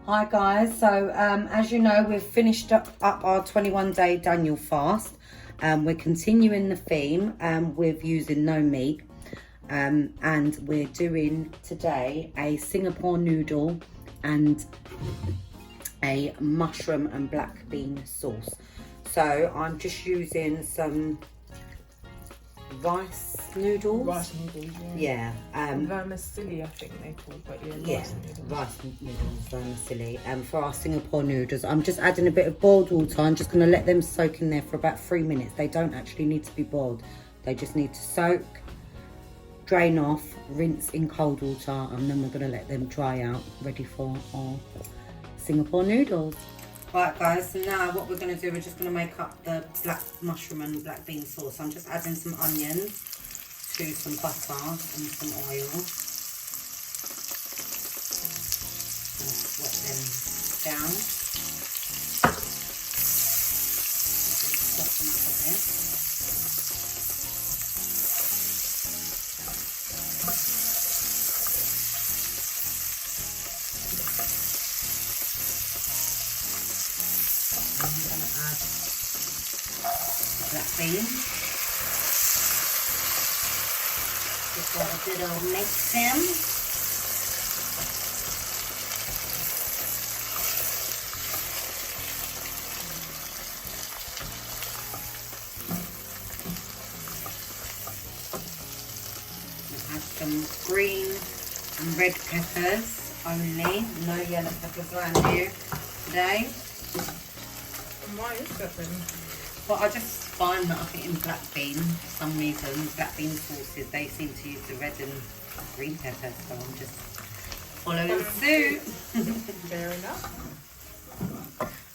Hi guys, so as you know, we've finished up our 21-day Daniel fast. We're continuing the theme with using no meat, and we're doing today a Singapore noodle and a mushroom and black bean sauce. So I'm just using some rice noodles. Rice noodles, yeah. Vermicelli, I think they call, but rice noodles, vermicelli. For our Singapore noodles, I'm just adding a bit of boiled water. I'm just going to let them soak in there for about 3 minutes. They don't actually need to be boiled. They just need to soak, drain off, rinse in cold water, and then we're going to let them dry out, ready for our Singapore noodles. Right guys, so now what we're going to do, we're just going to make up the black mushroom and black bean sauce. I'm just adding some onions to some butter and some oil. Just wet them down. And soften up a bit. I'm going to add black bean. Just got a good old mix in. Add some green and red peppers only. No yellow peppers around here today. Why is that then? Well, I just find that I think in black bean, for some reason, black bean sauces, they seem to use the red and green peppers, so I'm just following suit. Fair enough.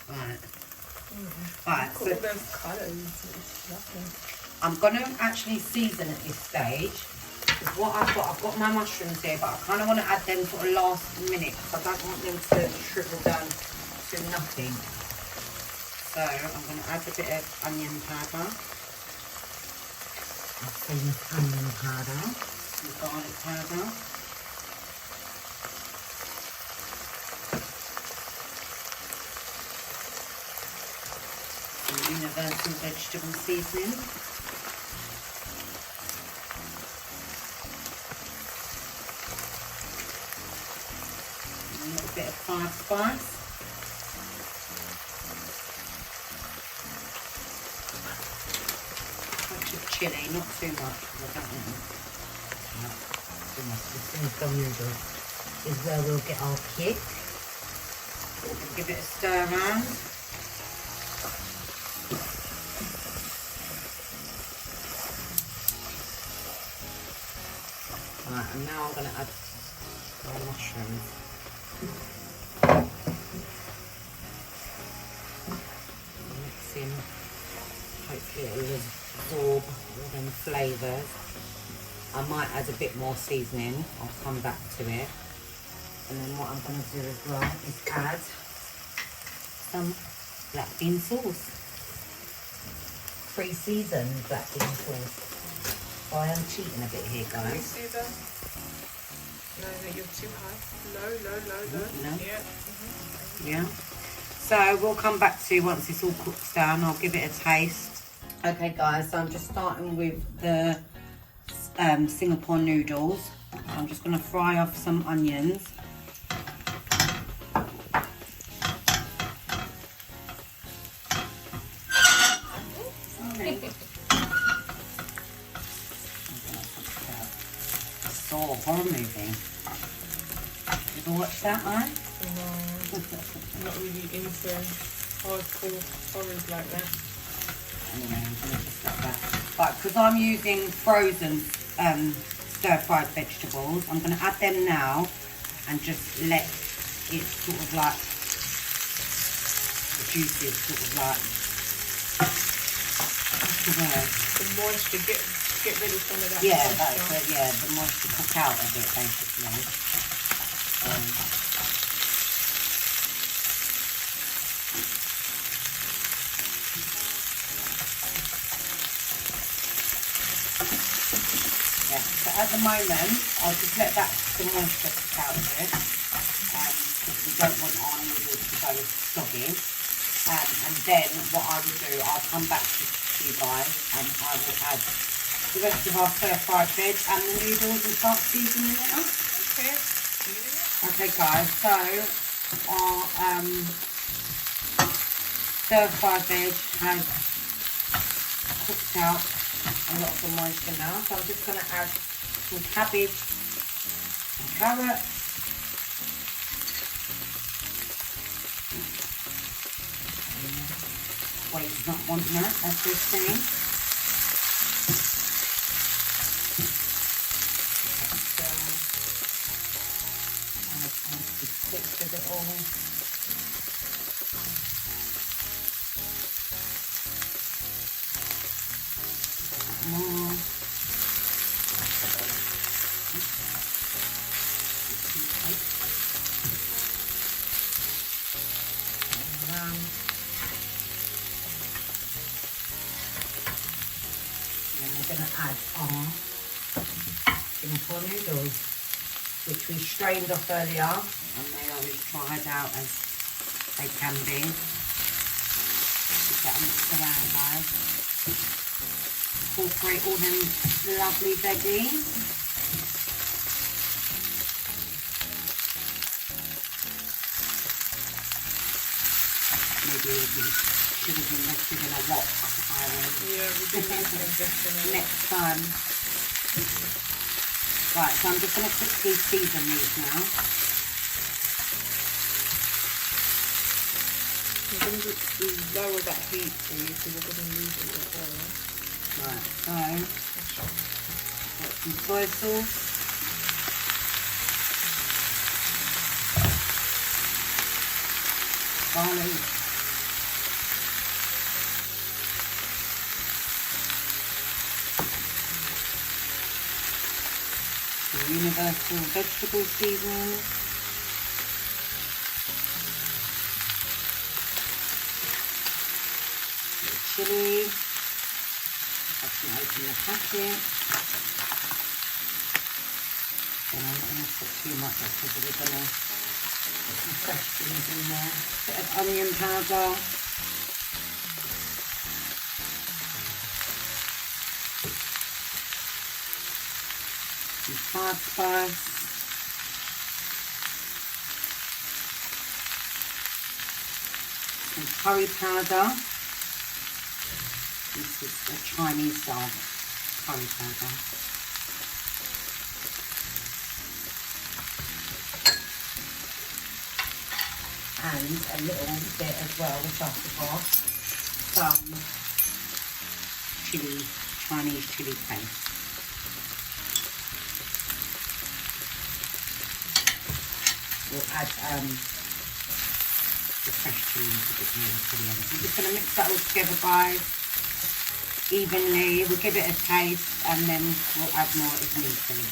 Right. Right, Cool, so those colours. I'm going to actually season at this stage. What I've got my mushrooms here, but I kind of want to add them for a last minute, because I don't want them to shrivel down to nothing. So I'm going to add a bit of onion powder, famous onion powder, and garlic powder. And universal vegetable seasoning. And a little bit of five spice. Chili, not too much, because I don't want too much. The Singapore noodles is where we'll get our kick. We'll give it a stir around. Right, and now I'm going to add our mushrooms. Mix in. Hopefully it will absorb all them flavours. I might add a bit more seasoning. I'll come back to it. And then what I'm going to do as well is add some black bean sauce. Pre-seasoned black bean sauce. Oh, I am cheating a bit here, guys. Can you see that? No, you're too high. Low. No. Yeah. Yeah. So we'll come back to you once this all cooks down. I'll give it a taste. Okay guys, so I'm just starting with the Singapore noodles. I'm just going to fry off some onions. I saw a horror movie. Did you watch that one? No, I'm not really into hardcore horrors like that. Anyway, I'm going to just let that. Right, because I'm using frozen stir-fried vegetables, I'm going to add them now and just let it sort of like, the juices sort of like, what's the word? The moisture, get rid of some of that. Yeah, moisture. that's it, yeah, the moisture cook out of it basically. Yeah, so at the moment, I'll just let that the moisture cook out of it. Because We don't want our noodles to go soggy. And then what I will do, I'll come back to you guys and I will add the rest of our stir-fried veg and the noodles and start seasoning it up. Okay. Okay guys, so our stir-fried veg has cooked out a lot of the moisture now. So I'm just going to add some cabbage and carrot. Wait, it's not wanting that, as we're seeing. Mix with it all. More. Then we're going to add our Singapore noodles, which we strained off earlier, and they are as dried out as they can be. Just that mix around, guys. Incorporate all them lovely veggies. Maybe we should have invested in a wok, Irene. Yeah, we did invest in it. Next time. Right, so I'm just going to quickly season these now. I'm going to lower that heat for you because we're going to lose a lot of oil. Right, so got some soy sauce. Garlic. The universal vegetable seasoning. Chili. I can open the packet. And I'm going to put too much because we're going to put some fresh things in there. Bit of onion powder. Some hard spice. Some curry powder. This is a Chinese style curry powder. And a little bit as well, which I forgot, some chili, Chinese chili paste. We'll add the fresh chilies a bit nearer to the end. So I'm just going to mix that all together, guys. Evenly, we'll give it a taste and then we'll add more if need be.